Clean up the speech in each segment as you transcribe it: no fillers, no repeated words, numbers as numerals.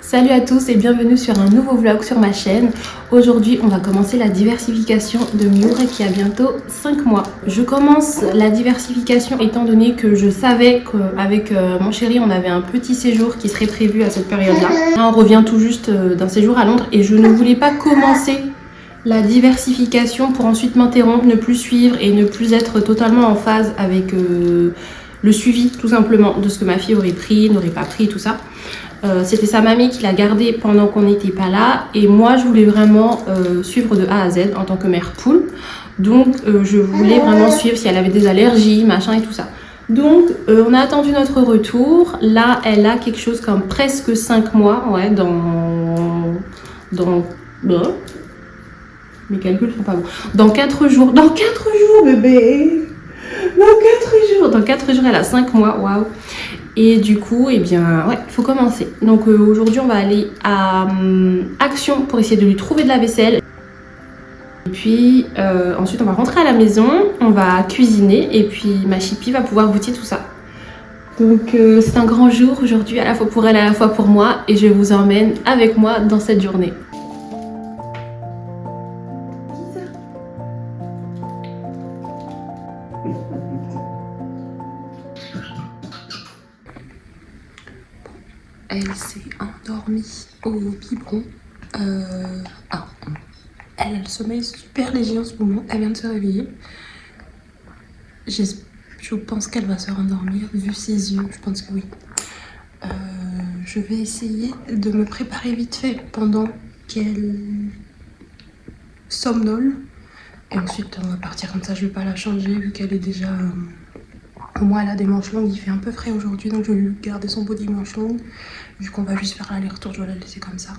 Salut à tous et bienvenue sur un nouveau vlog sur ma chaîne. Aujourd'hui on va commencer la diversification de Miour qui a bientôt 5 mois. Je commence la diversification étant donné que je savais qu'avec mon chéri on avait un petit séjour qui serait prévu à cette période-là. Là on revient tout juste d'un séjour à Londres et je ne voulais pas commencer la diversification pour ensuite m'interrompre, ne plus suivre et ne plus être totalement en phase avec le suivi tout simplement de ce que ma fille aurait pris, n'aurait pas pris, tout ça. C'était sa mamie qui l'a gardé pendant qu'on n'était pas là et moi je voulais vraiment suivre de A à Z en tant que mère poule. Donc je voulais vraiment suivre si elle avait des allergies, machin et tout ça. Donc on a attendu notre retour. Là elle a quelque chose comme presque 5 mois, ouais, mes calculs sont pas bons. Dans 4 jours, bébé. Dans 4 jours elle a 5 mois, waouh. Et du coup, eh bien, ouais, il faut commencer. Donc aujourd'hui, on va aller à Action pour essayer de lui trouver de la vaisselle. Et puis ensuite, on va rentrer à la maison, on va cuisiner et puis ma chipie va pouvoir goûter tout ça. Donc c'est un grand jour aujourd'hui, à la fois pour elle, à la fois pour moi. Et je vous emmène avec moi dans cette journée. Elle s'est endormie au biberon. Elle a le sommeil super léger en ce moment. Elle vient de se réveiller. Je pense qu'elle va se rendormir vu ses yeux. Je pense que oui. Je vais essayer de me préparer vite fait pendant qu'elle somnole. Et ensuite on va partir comme ça. Je vais pas la changer vu qu'elle est déjà... Moi, elle a des manches longues, il fait un peu frais aujourd'hui, donc je vais lui garder son body manches longues. Vu qu'on va juste faire l'aller-retour, je vais la laisser comme ça.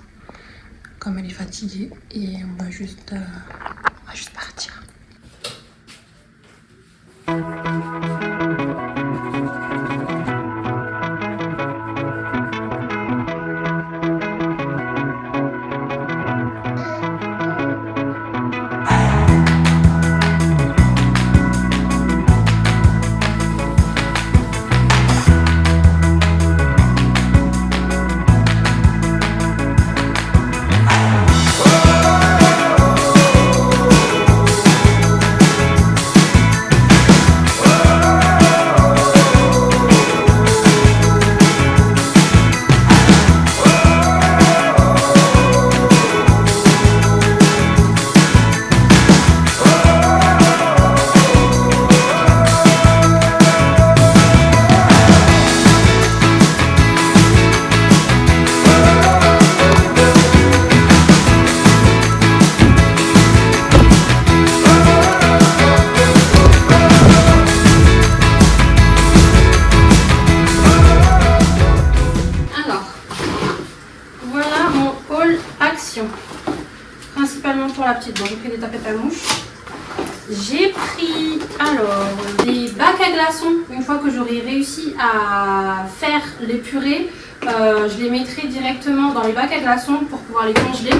Comme elle est fatiguée, et on va juste partir. Principalement pour la petite, bon, j'ai pris des tapettes à mouche. J'ai pris alors des bacs à glaçons. Une fois que j'aurai réussi à faire les purées, je les mettrai directement dans les bacs à glaçons pour pouvoir les congeler.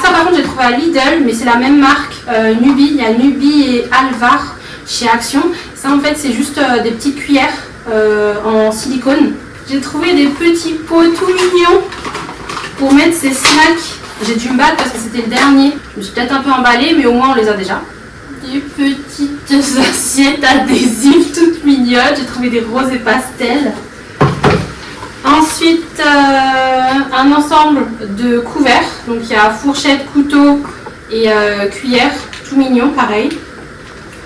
Ça par contre j'ai trouvé à Lidl, mais c'est la même marque, Nubi. Il y a Nubi et Alvar chez Action. Ça en fait c'est juste des petites cuillères en silicone. J'ai trouvé des petits pots tout mignons pour mettre ces snacks. J'ai dû me battre parce que c'était le dernier. Je me suis peut-être un peu emballée, mais au moins on les a déjà. Des petites assiettes adhésives toutes mignonnes. J'ai trouvé des roses et pastels. Ensuite, un ensemble de couverts. Donc il y a fourchette, couteau et cuillère. Tout mignon, pareil.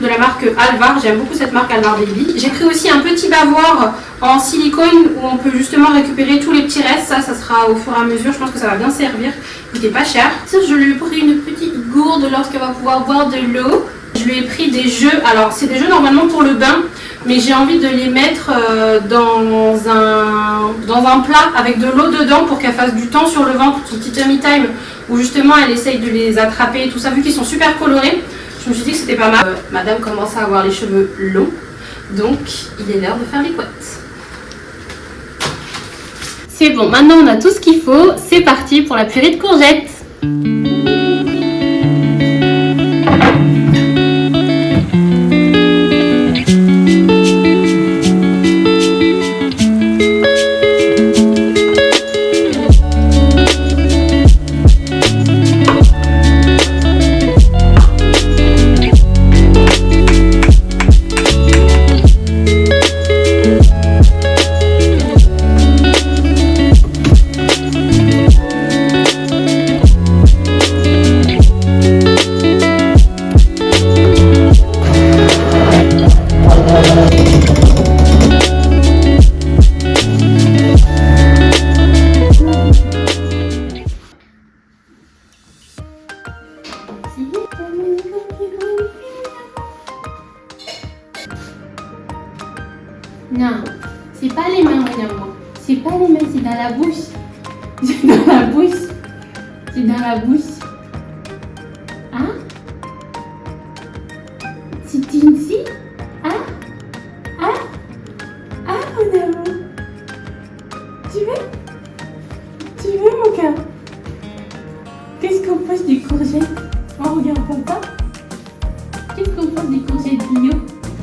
De la marque Alvar. J'aime beaucoup cette marque Alvar Baby. J'ai pris aussi un petit bavoir en silicone où on peut justement récupérer tous les petits restes. Ça sera au fur et à mesure. Je pense que ça va bien servir. Il coûtait pas cher. Je lui ai pris une petite gourde lorsqu'elle va pouvoir boire de l'eau. Je lui ai pris des jeux. Alors c'est des jeux normalement pour le bain, mais j'ai envie de les mettre dans un plat avec de l'eau dedans pour qu'elle fasse du temps sur le ventre, son petit tummy time, où justement elle essaye de les attraper et tout ça. Vu qu'ils sont super colorés, je me suis dit que c'était pas mal. Madame commence à avoir les cheveux longs, donc il est l'heure de faire les couettes. C'est bon, maintenant on a tout ce qu'il faut. C'est parti pour la purée de courgettes. la bouche. C'est dans la bouche. C'est dans la bouche. Hein? C'est ici? Hein? Hein? Ah, mon amour. Tu veux? Tu veux, mon cœur? Qu'est-ce qu'on pense des courgettes? On regarde papa. Qu'est-ce qu'on pense des courgettes bio?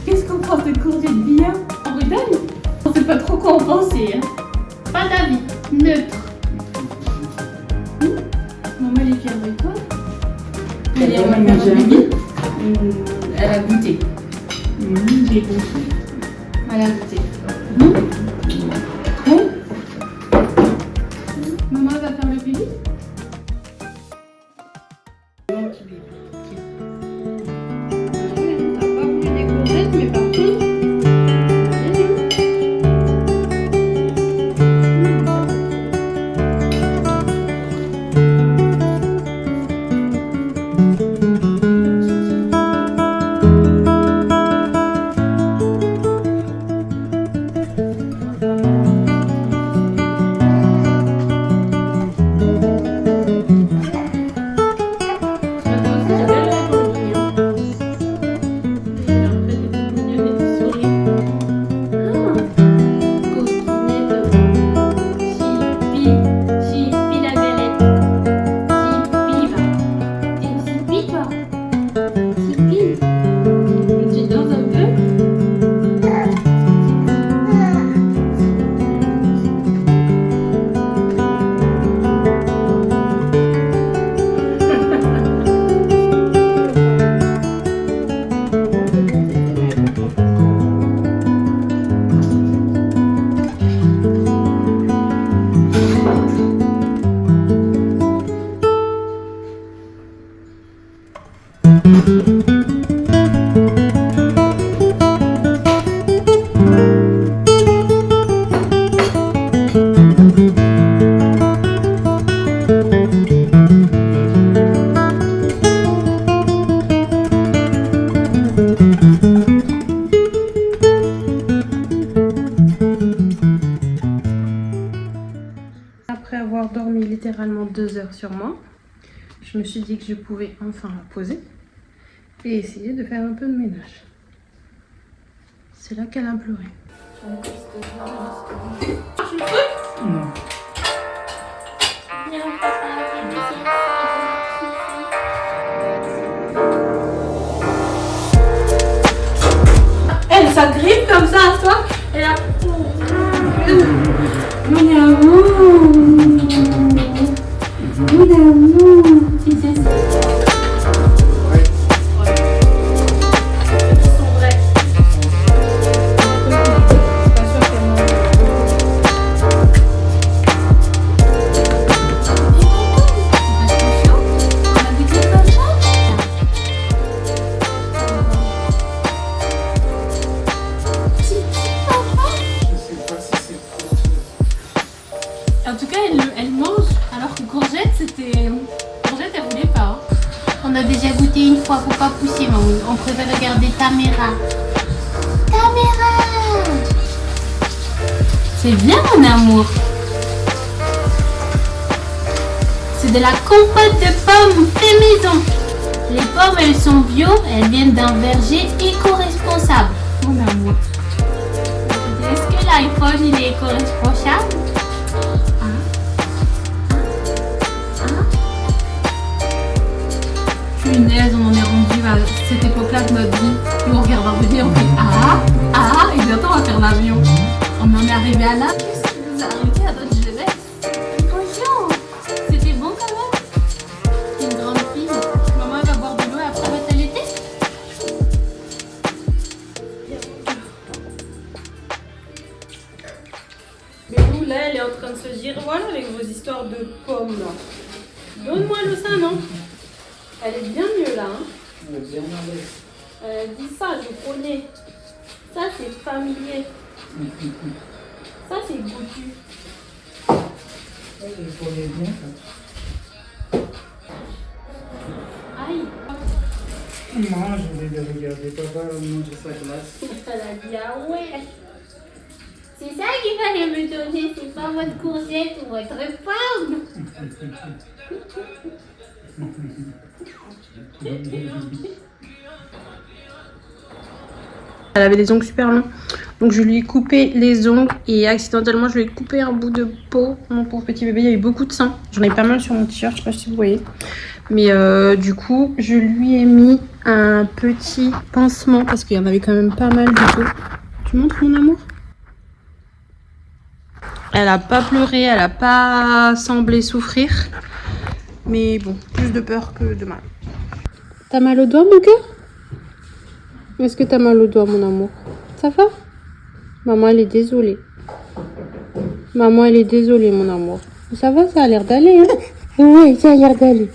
Qu'est-ce qu'on pense des courgettes bio? On rigole? On sait pas trop quoi en penser. Hein? Pas d'avis. Neutre. Maman, elle est fière de toi. Elle est en train de faire un bibi. Elle a goûté. J'ai goûté. Elle a goûté. Maman, elle va faire le bibi. Après avoir dormi littéralement 2 heures sur moi, je me suis dit que je pouvais enfin la poser et essayer de faire un peu de ménage. C'est là qu'elle a pleuré. Non. Elle s'agrippe comme ça à toi et là. Mon amour. Mon amour. Tu sais ça. En tout cas, elle mange, alors que Courgette, Courgette, elle voulait pas. Hein. On a déjà goûté une fois, faut pas pousser, maman. On préfère regarder Caméra. Caméra! C'est bien, mon amour. C'est de la compote de pommes fait maison. Les pommes, elles sont bio, elles viennent d'un verger éco-responsable. Mon amour. Est-ce que l'iPhone, il est éco-responsable? Punaise, on en est rendu à cette époque-là de notre vie où on regarde un bébé, on fait et bientôt on va faire l'avion. On en est arrivé à là. Qu'est-ce qui nous a arrivé à notre jeunesse? Attention, c'était bon quand même. Une grande fille. Maman elle va boire de l'eau et après elle va t'allaiter. Mais vous là, elle est en train de se dire voilà avec vos histoires de pommes là. Donne-moi le sein, non? Elle est bien mieux là. Hein. Elle est bien à l'aise. Elle dit ça, je connais. Ça c'est familier. Ça c'est goûtu. Elle connaît bien ça. Aïe. Moi, je voulais regarder papa manger sa glace. Elle a dit ah ouais. C'est ça qu'il fallait me donner, c'est pas votre courgette ou votre pomme. Elle avait des ongles super longs, donc je lui ai coupé les ongles et accidentellement je lui ai coupé un bout de peau. Mon pauvre petit bébé, il y a eu beaucoup de sang. J'en ai pas mal sur mon t-shirt, je sais pas si vous voyez. Mais du coup, je lui ai mis un petit pansement parce qu'il y en avait quand même pas mal du tout. Tu montres mon amour? Elle a pas pleuré, elle a pas semblé souffrir. Mais bon, plus de peur que de mal. T'as mal au doigt, mon cœur? Est-ce que t'as mal au doigt, mon amour? Ça va? Maman, elle est désolée. Maman, elle est désolée, mon amour. Ça va, ça a l'air d'aller, hein? Oui, ça a l'air d'aller.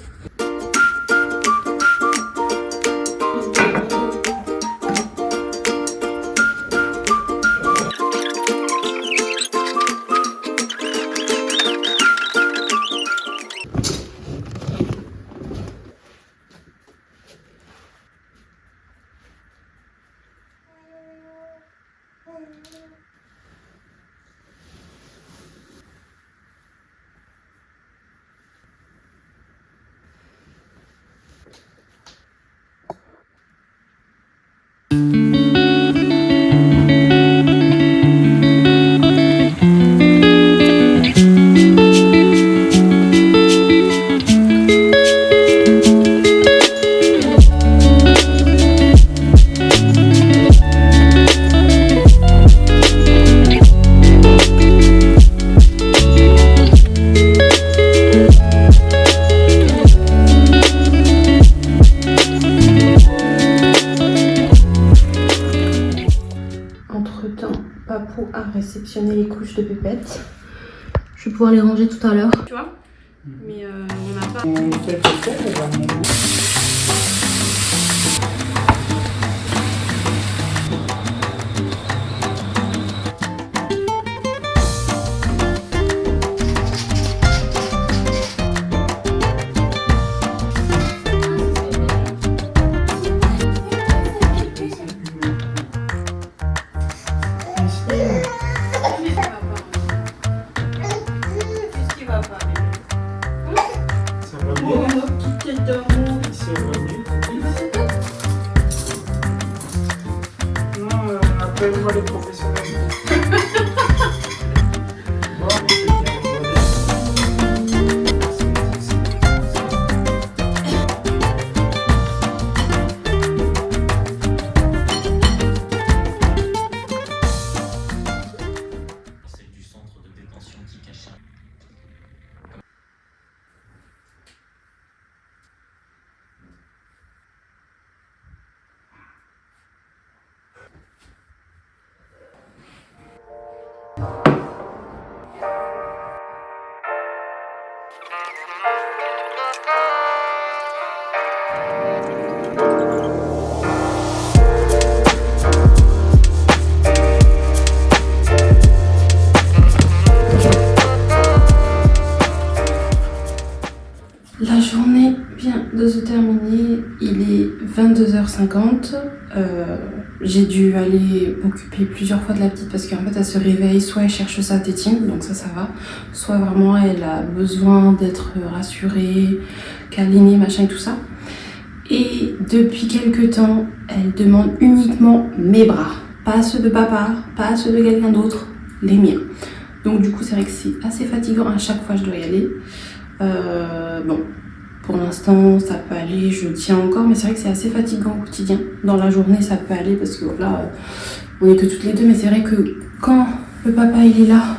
Papou a réceptionné les couches de Pépette. Je vais pouvoir les ranger tout à l'heure. Tu vois? Mais on n'a pas... On fait peut-être, on va manger. Appelle-moi les professionnels. C'est du centre de détention Tikasha. La journée vient de se terminer, il est 22h50. J'ai dû aller m'occuper plusieurs fois de la petite parce qu'en fait elle se réveille, soit elle cherche sa tétine, donc ça va, soit vraiment elle a besoin d'être rassurée, câlinée, machin et tout ça. Et depuis quelques temps, elle demande uniquement mes bras, pas ceux de papa, pas ceux de quelqu'un d'autre, les miens. Donc du coup c'est vrai que c'est assez fatigant, à chaque fois je dois y aller. Bon, pour l'instant ça peut aller, je tiens encore, mais c'est vrai que c'est assez fatigant au quotidien. Dans la journée ça peut aller parce que là on est que toutes les deux, mais c'est vrai que quand le papa il est là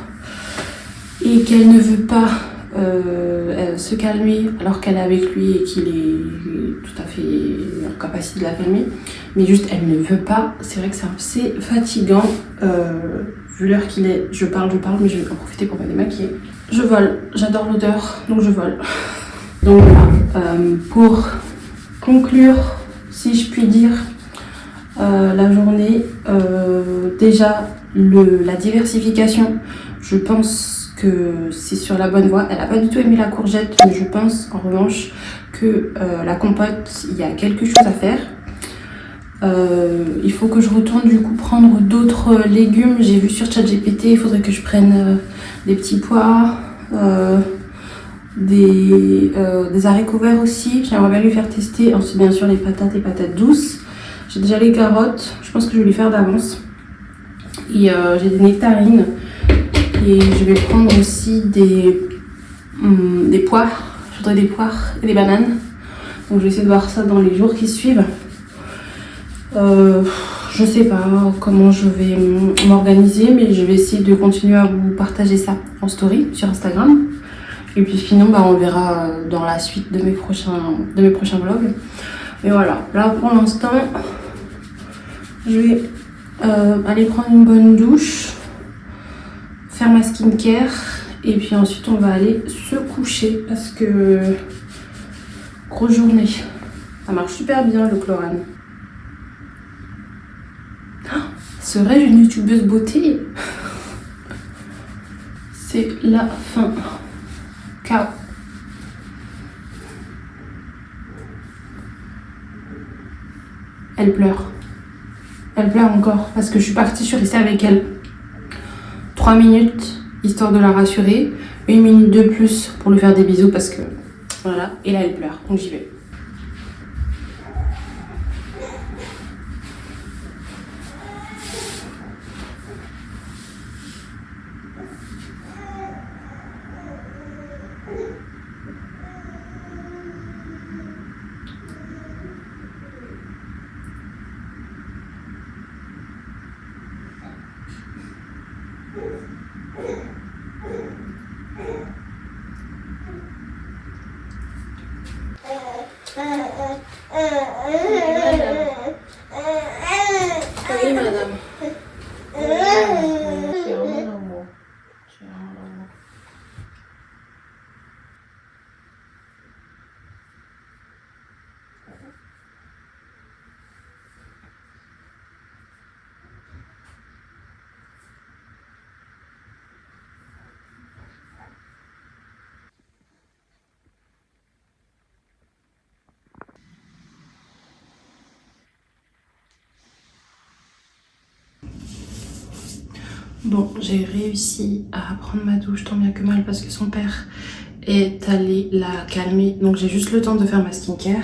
et qu'elle ne veut pas se calmer alors qu'elle est avec lui et qu'il est tout à fait en capacité de la calmer, mais juste elle ne veut pas, c'est vrai que c'est assez fatigant. Vu l'heure qu'il est, je parle, mais je vais en profiter pour me démaquiller. Je vole, j'adore l'odeur, donc je vole. Donc voilà, pour conclure, si je puis dire, la journée, déjà la diversification, je pense que c'est sur la bonne voie. Elle n'a pas du tout aimé la courgette, mais je pense en revanche que la compote, il y a quelque chose à faire. Il faut que je retourne du coup prendre d'autres légumes. J'ai vu sur ChatGPT, il faudrait que je prenne des petits pois, des haricots verts aussi. J'aimerais bien lui faire tester. Ensuite bien sûr les patates douces. J'ai déjà les carottes, je pense que je vais les faire d'avance. Et j'ai des nectarines. Et je vais prendre aussi des poires. Je voudrais des poires et des bananes. Donc je vais essayer de voir ça dans les jours qui suivent. Je sais pas comment je vais m'organiser, mais je vais essayer de continuer à vous partager ça en story sur Instagram. Et puis sinon, on le verra dans la suite de mes prochains vlogs. Mais voilà, là pour l'instant, je vais aller prendre une bonne douche, faire ma skincare, et puis ensuite on va aller se coucher parce que grosse journée. Ça marche super bien le Chlorane. Serais-je une youtubeuse beauté? C'est la fin. Ciao. Elle pleure. Elle pleure encore parce que je suis partie, je suis restée avec elle 3 minutes histoire de la rassurer, 1 minute de plus pour lui faire des bisous parce que voilà, et là elle pleure, donc j'y vais. Oui, madame. C'est vraiment l'amour. C'est vraiment l'amour. Bon, j'ai réussi à prendre ma douche tant bien que mal parce que son père est allé la calmer. Donc j'ai juste le temps de faire ma skincare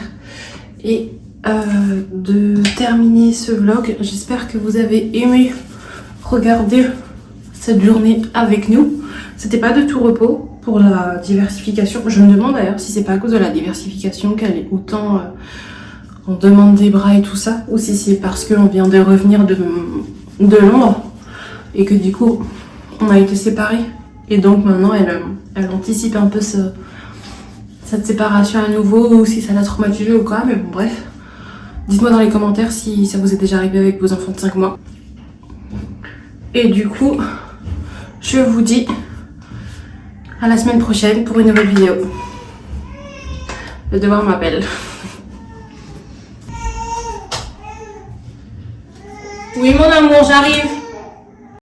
et de terminer ce vlog. J'espère que vous avez aimé regarder cette journée avec nous. C'était pas de tout repos pour la diversification. Je me demande d'ailleurs si c'est pas à cause de la diversification qu'elle est autant... on demande des bras et tout ça, ou si c'est parce qu'on vient de revenir de Londres et que du coup on a été séparés et donc maintenant elle anticipe un peu cette séparation à nouveau, ou si ça l'a traumatisée ou quoi, mais bon bref, dites-moi dans les commentaires si ça vous est déjà arrivé avec vos enfants de 5 mois. Et du coup je vous dis à la semaine prochaine pour une nouvelle vidéo. Le devoir m'appelle. Oui mon amour, j'arrive.